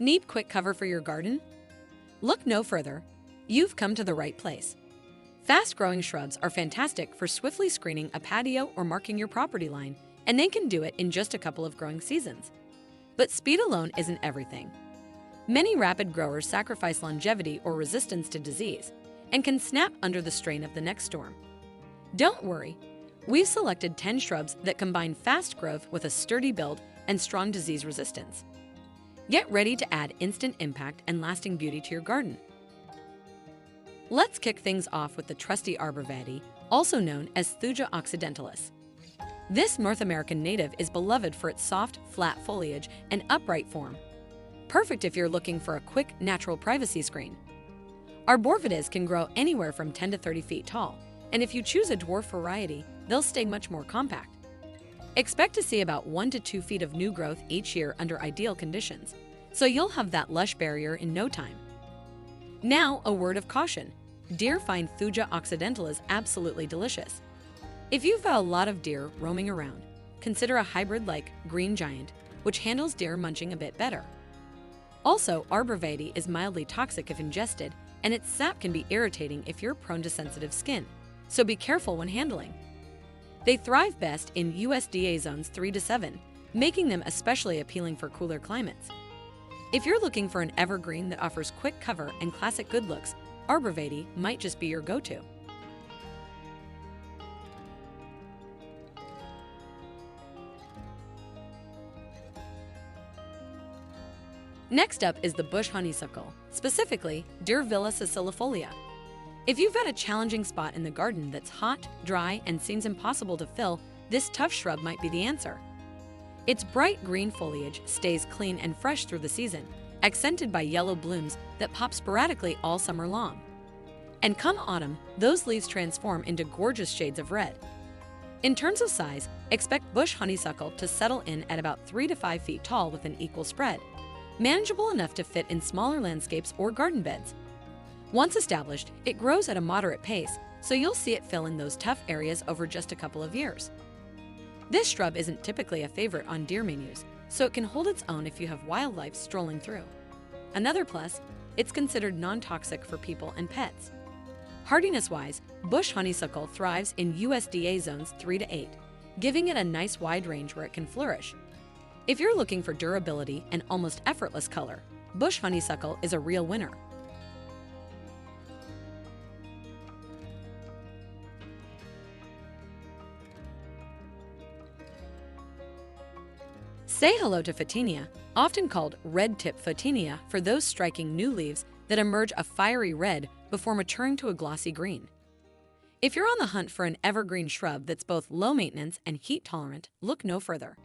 Need quick cover for your garden? Look no further. You've come to the right place. Fast-growing shrubs are fantastic for swiftly screening a patio or marking your property line, and they can do it in just a couple of growing seasons. But speed alone isn't everything. Many rapid growers sacrifice longevity or resistance to disease and can snap under the strain of the next storm. Don't worry. We've selected 10 shrubs that combine fast growth with a sturdy build and strong disease resistance. Get ready to add instant impact and lasting beauty to your garden. Let's kick things off with the trusty arbor vitae, also known as Thuja occidentalis. This North American native is beloved for its soft, flat foliage and upright form. Perfect if you're looking for a quick, natural privacy screen. Arborvitaes can grow anywhere from 10 to 30 feet tall, and if you choose a dwarf variety, they'll stay much more compact. Expect to see about 1 to 2 feet of new growth each year under ideal conditions, so you'll have that lush barrier in no time. Now, a word of caution. Deer find Thuja occidentalis absolutely delicious. If you've got a lot of deer roaming around, consider a hybrid like Green Giant, which handles deer munching a bit better. Also, arbor vitae is mildly toxic if ingested, and its sap can be irritating if you're prone to sensitive skin, so be careful when handling. They thrive best in USDA zones 3 to 7, making them especially appealing for cooler climates. If you're looking for an evergreen that offers quick cover and classic good looks, arbor vitae might just be your go-to. Next up is the bush honeysuckle, specifically Durvilla sicilifolia. If you've got a challenging spot in the garden that's hot, dry, and seems impossible to fill, this tough shrub might be the answer. Its bright green foliage stays clean and fresh through the season, accented by yellow blooms that pop sporadically all summer long. And come autumn, those leaves transform into gorgeous shades of red. In terms of size, expect bush honeysuckle to settle in at about 3 to 5 feet tall with an equal spread, manageable enough to fit in smaller landscapes or garden beds. Once established, it grows at a moderate pace, so you'll see it fill in those tough areas over just a couple of years. This shrub isn't typically a favorite on deer menus, so it can hold its own if you have wildlife strolling through. Another plus, it's considered non-toxic for people and pets. Hardiness-wise, bush honeysuckle thrives in USDA zones 3 to 8, giving it a nice wide range where it can flourish. If you're looking for durability and almost effortless color, bush honeysuckle is a real winner. Say hello to Photinia, often called red-tip Photinia for those striking new leaves that emerge a fiery red before maturing to a glossy green. If you're on the hunt for an evergreen shrub that's both low maintenance and heat tolerant, look no further.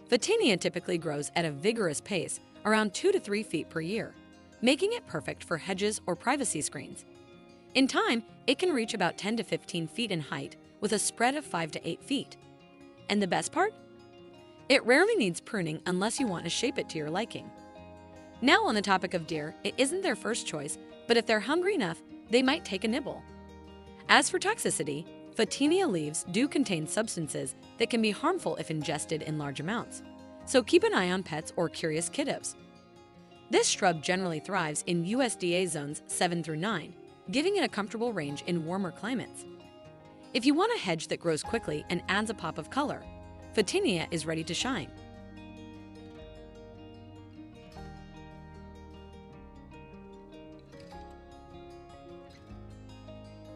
Photinia typically grows at a vigorous pace, around 2 to 3 feet per year, making it perfect for hedges or privacy screens. In time, it can reach about 10 to 15 feet in height with a spread of 5 to 8 feet. And the best part? It rarely needs pruning unless you want to shape it to your liking. Now on the topic of deer, it isn't their first choice, but if they're hungry enough, they might take a nibble. As for toxicity, Photinia leaves do contain substances that can be harmful if ingested in large amounts, so keep an eye on pets or curious kiddos. This shrub generally thrives in USDA zones 7 through 9, giving it a comfortable range in warmer climates. If you want a hedge that grows quickly and adds a pop of color, Photinia is ready to shine.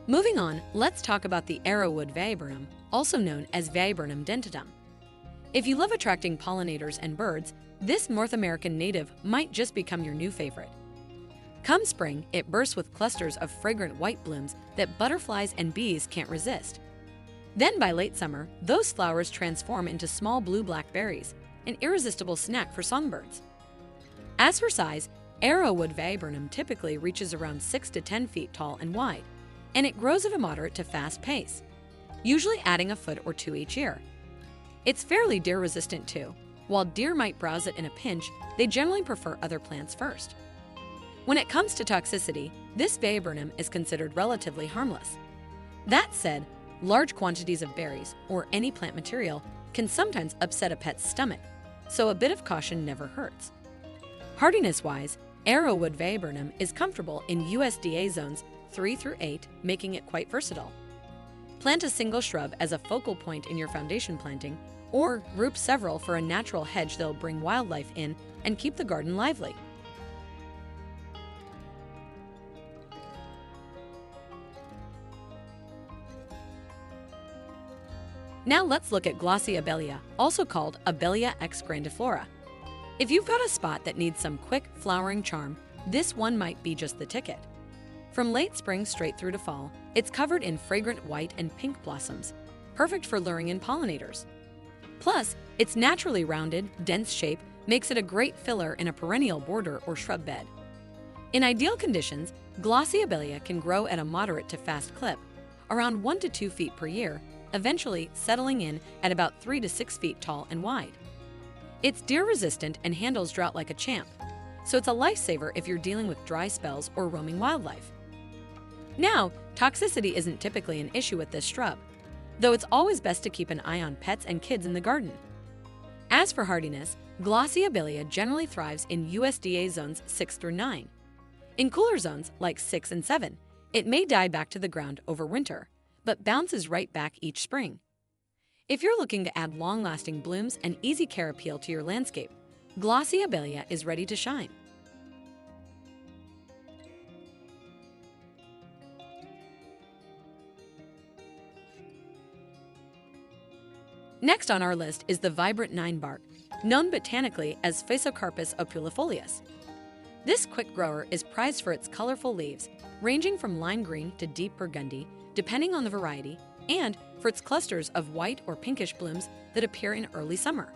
Moving on, let's talk about the arrowwood viburnum, also known as Viburnum dentatum. If you love attracting pollinators and birds, this North American native might just become your new favorite. Come spring, it bursts with clusters of fragrant white blooms that butterflies and bees can't resist. Then by late summer, those flowers transform into small blue-black berries, an irresistible snack for songbirds. As for size, arrowwood viburnum typically reaches around 6 to 10 feet tall and wide, and it grows at a moderate to fast pace, usually adding a foot or two each year. It's fairly deer-resistant too. While deer might browse it in a pinch, they generally prefer other plants first. When it comes to toxicity, this viburnum is considered relatively harmless. That said, large quantities of berries, or any plant material, can sometimes upset a pet's stomach, so a bit of caution never hurts. Hardiness-wise, arrowwood viburnum is comfortable in USDA zones 3 through 8, making it quite versatile. Plant a single shrub as a focal point in your foundation planting, or group several for a natural hedge that'll bring wildlife in and keep the garden lively. Now let's look at glossy abelia, also called Abelia x grandiflora. If you've got a spot that needs some quick flowering charm, this one might be just the ticket. From late spring straight through to fall, it's covered in fragrant white and pink blossoms, perfect for luring in pollinators. Plus, its naturally rounded, dense shape makes it a great filler in a perennial border or shrub bed. In ideal conditions, glossy abelia can grow at a moderate to fast clip, around 1 to 2 feet per year, eventually settling in at about 3 to 6 feet tall and wide. It's deer-resistant and handles drought like a champ, so it's a lifesaver if you're dealing with dry spells or roaming wildlife. Now, toxicity isn't typically an issue with this shrub, though it's always best to keep an eye on pets and kids in the garden. As for hardiness, glossy abelia generally thrives in USDA zones 6 through 9. In cooler zones like 6 and 7, it may die back to the ground over winter, but bounces right back each spring. If you're looking to add long-lasting blooms and easy care appeal to your landscape, glossy abelia is ready to shine. Next on our list is the vibrant ninebark, known botanically as Phaseocarpus opulifolius. This quick grower is prized for its colorful leaves, ranging from lime green to deep burgundy, depending on the variety, and for its clusters of white or pinkish blooms that appear in early summer.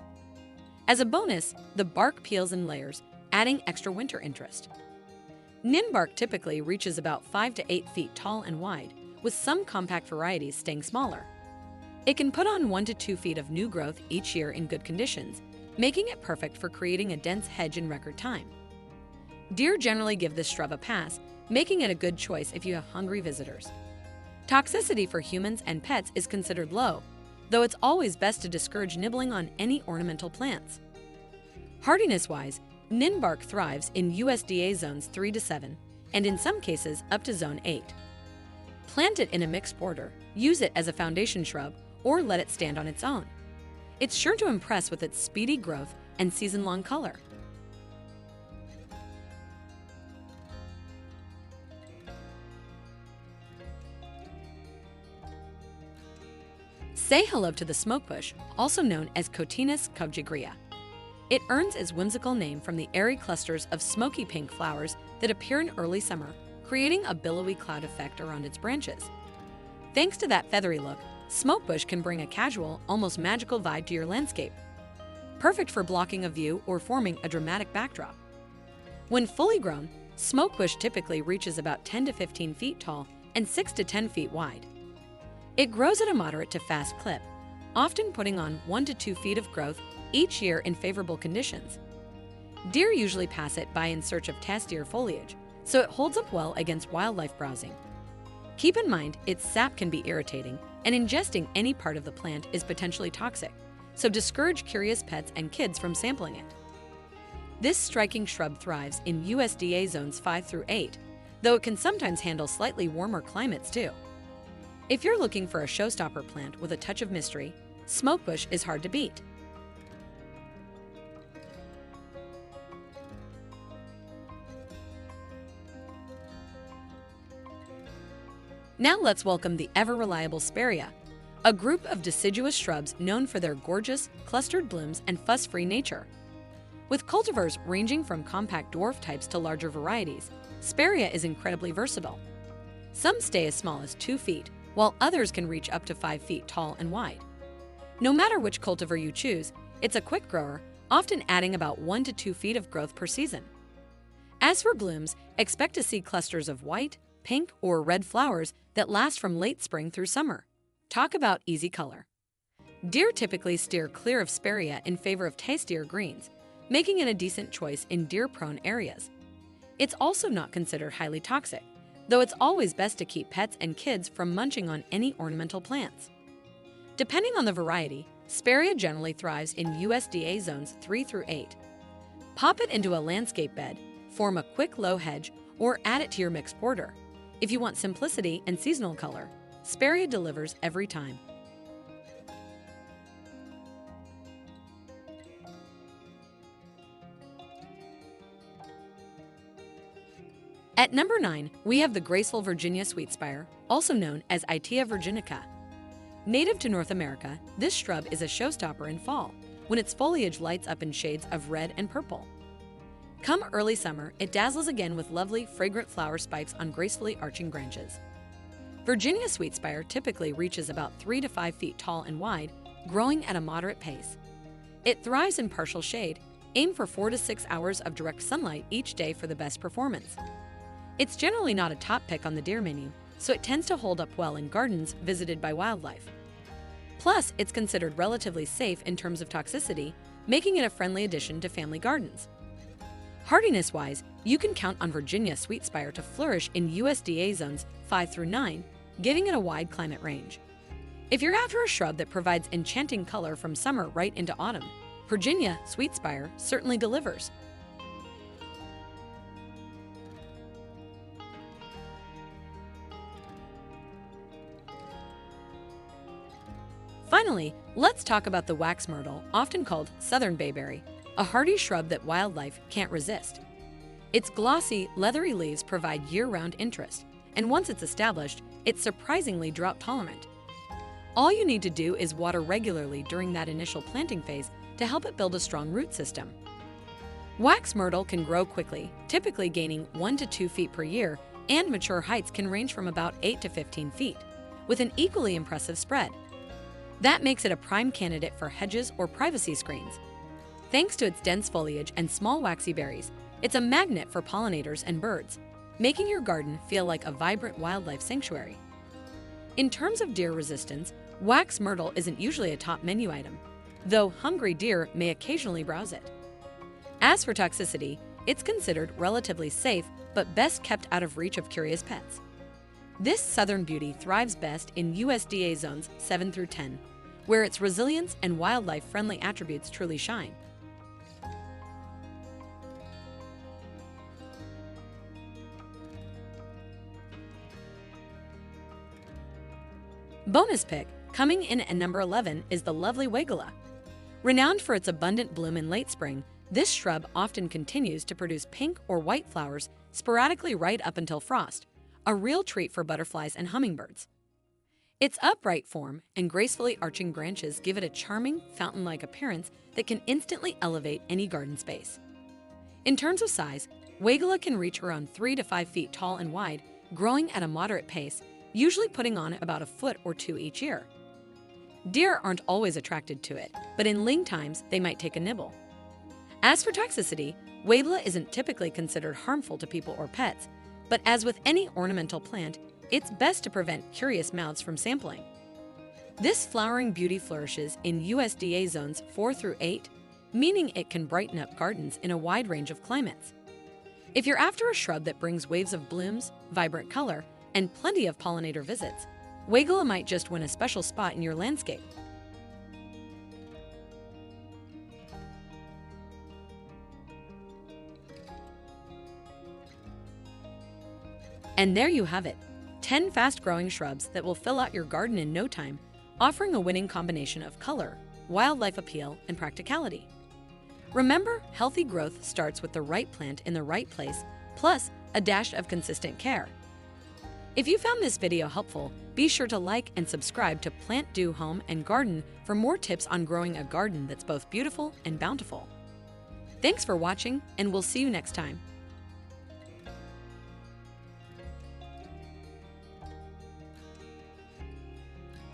As a bonus, the bark peels in layers, adding extra winter interest. Ninebark typically reaches about 5 to 8 feet tall and wide, with some compact varieties staying smaller. It can put on 1 to 2 feet of new growth each year in good conditions, making it perfect for creating a dense hedge in record time. Deer generally give this shrub a pass, making it a good choice if you have hungry visitors. Toxicity for humans and pets is considered low, though it's always best to discourage nibbling on any ornamental plants. Hardiness-wise, ninebark thrives in USDA zones 3 to 7, and in some cases up to zone 8. Plant it in a mixed border, use it as a foundation shrub, or let it stand on its own. It's sure to impress with its speedy growth and season-long color. Say hello to the smokebush, also known as Cotinus cubjigrea. It earns its whimsical name from the airy clusters of smoky pink flowers that appear in early summer, creating a billowy cloud effect around its branches. Thanks to that feathery look, smokebush can bring a casual, almost magical vibe to your landscape. Perfect for blocking a view or forming a dramatic backdrop. When fully grown, smokebush typically reaches about 10 to 15 feet tall and 6 to 10 feet wide. It grows at a moderate to fast clip, often putting on 1 to 2 feet of growth each year in favorable conditions. Deer usually pass it by in search of tastier foliage, so it holds up well against wildlife browsing. Keep in mind, its sap can be irritating, and ingesting any part of the plant is potentially toxic, so discourage curious pets and kids from sampling it. This striking shrub thrives in USDA zones 5 through 8, though it can sometimes handle slightly warmer climates too. If you're looking for a showstopper plant with a touch of mystery, smokebush is hard to beat. Now let's welcome the ever-reliable Sperria, a group of deciduous shrubs known for their gorgeous, clustered blooms and fuss-free nature. With cultivars ranging from compact dwarf types to larger varieties, Sperria is incredibly versatile. Some stay as small as 2 feet, while others can reach up to 5 feet tall and wide. No matter which cultivar you choose, it's a quick grower, often adding about 1 to 2 feet of growth per season. As for blooms, expect to see clusters of white, pink, or red flowers that last from late spring through summer. Talk about easy color. Deer typically steer clear of Sperria in favor of tastier greens, making it a decent choice in deer-prone areas. It's also not considered highly toxic, though it's always best to keep pets and kids from munching on any ornamental plants. Depending on the variety, Sperria generally thrives in USDA zones 3 through 8. Pop it into a landscape bed, form a quick low hedge, or add it to your mixed border. If you want simplicity and seasonal color, Sperria delivers every time. At number 9, we have the graceful Virginia sweetspire, also known as Itea virginica. Native to North America, this shrub is a showstopper in fall, when its foliage lights up in shades of red and purple. Come early summer, it dazzles again with lovely, fragrant flower spikes on gracefully arching branches. Virginia sweetspire typically reaches about 3 to 5 feet tall and wide, growing at a moderate pace. It thrives in partial shade. Aim for 4 to 6 hours of direct sunlight each day for the best performance. It's generally not a top pick on the deer menu, so it tends to hold up well in gardens visited by wildlife. Plus, it's considered relatively safe in terms of toxicity, making it a friendly addition to family gardens. Hardiness-wise, you can count on Virginia sweetspire to flourish in USDA zones 5 through 9, giving it a wide climate range. If you're after a shrub that provides enchanting color from summer right into autumn, Virginia sweetspire certainly delivers. Finally, let's talk about the wax myrtle, often called southern bayberry, a hardy shrub that wildlife can't resist. Its glossy, leathery leaves provide year-round interest, and once it's established, it's surprisingly drought-tolerant. All you need to do is water regularly during that initial planting phase to help it build a strong root system. Wax myrtle can grow quickly, typically gaining 1 to 2 feet per year, and mature heights can range from about 8 to 15 feet, with an equally impressive spread. That makes it a prime candidate for hedges or privacy screens. Thanks to its dense foliage and small waxy berries, it's a magnet for pollinators and birds, making your garden feel like a vibrant wildlife sanctuary. In terms of deer resistance, wax myrtle isn't usually a top menu item, though hungry deer may occasionally browse it. As for toxicity, it's considered relatively safe but best kept out of reach of curious pets. This southern beauty thrives best in USDA zones 7 through 10, where its resilience and wildlife-friendly attributes truly shine. Bonus pick, coming in at number 11, is the lovely Weigela. Renowned for its abundant bloom in late spring, this shrub often continues to produce pink or white flowers sporadically right up until frost, a real treat for butterflies and hummingbirds. Its upright form and gracefully arching branches give it a charming, fountain-like appearance that can instantly elevate any garden space. In terms of size, Weigela can reach around 3 to 5 feet tall and wide, growing at a moderate pace, usually putting on about a foot or 2 each year. Deer aren't always attracted to it, but in lean times, they might take a nibble. As for toxicity, Weigela isn't typically considered harmful to people or pets, but as with any ornamental plant, it's best to prevent curious mouths from sampling. This flowering beauty flourishes in USDA zones 4 through 8, meaning it can brighten up gardens in a wide range of climates. If you're after a shrub that brings waves of blooms, vibrant color, and plenty of pollinator visits, Weigela might just win a special spot in your landscape. And there you have it, 10 fast-growing shrubs that will fill out your garden in no time, offering a winning combination of color, wildlife appeal, and practicality. Remember, healthy growth starts with the right plant in the right place, plus a dash of consistent care. If you found this video helpful, be sure to like and subscribe to PlantDo Home and Garden for more tips on growing a garden that's both beautiful and bountiful. Thanks for watching, and we'll see you next time.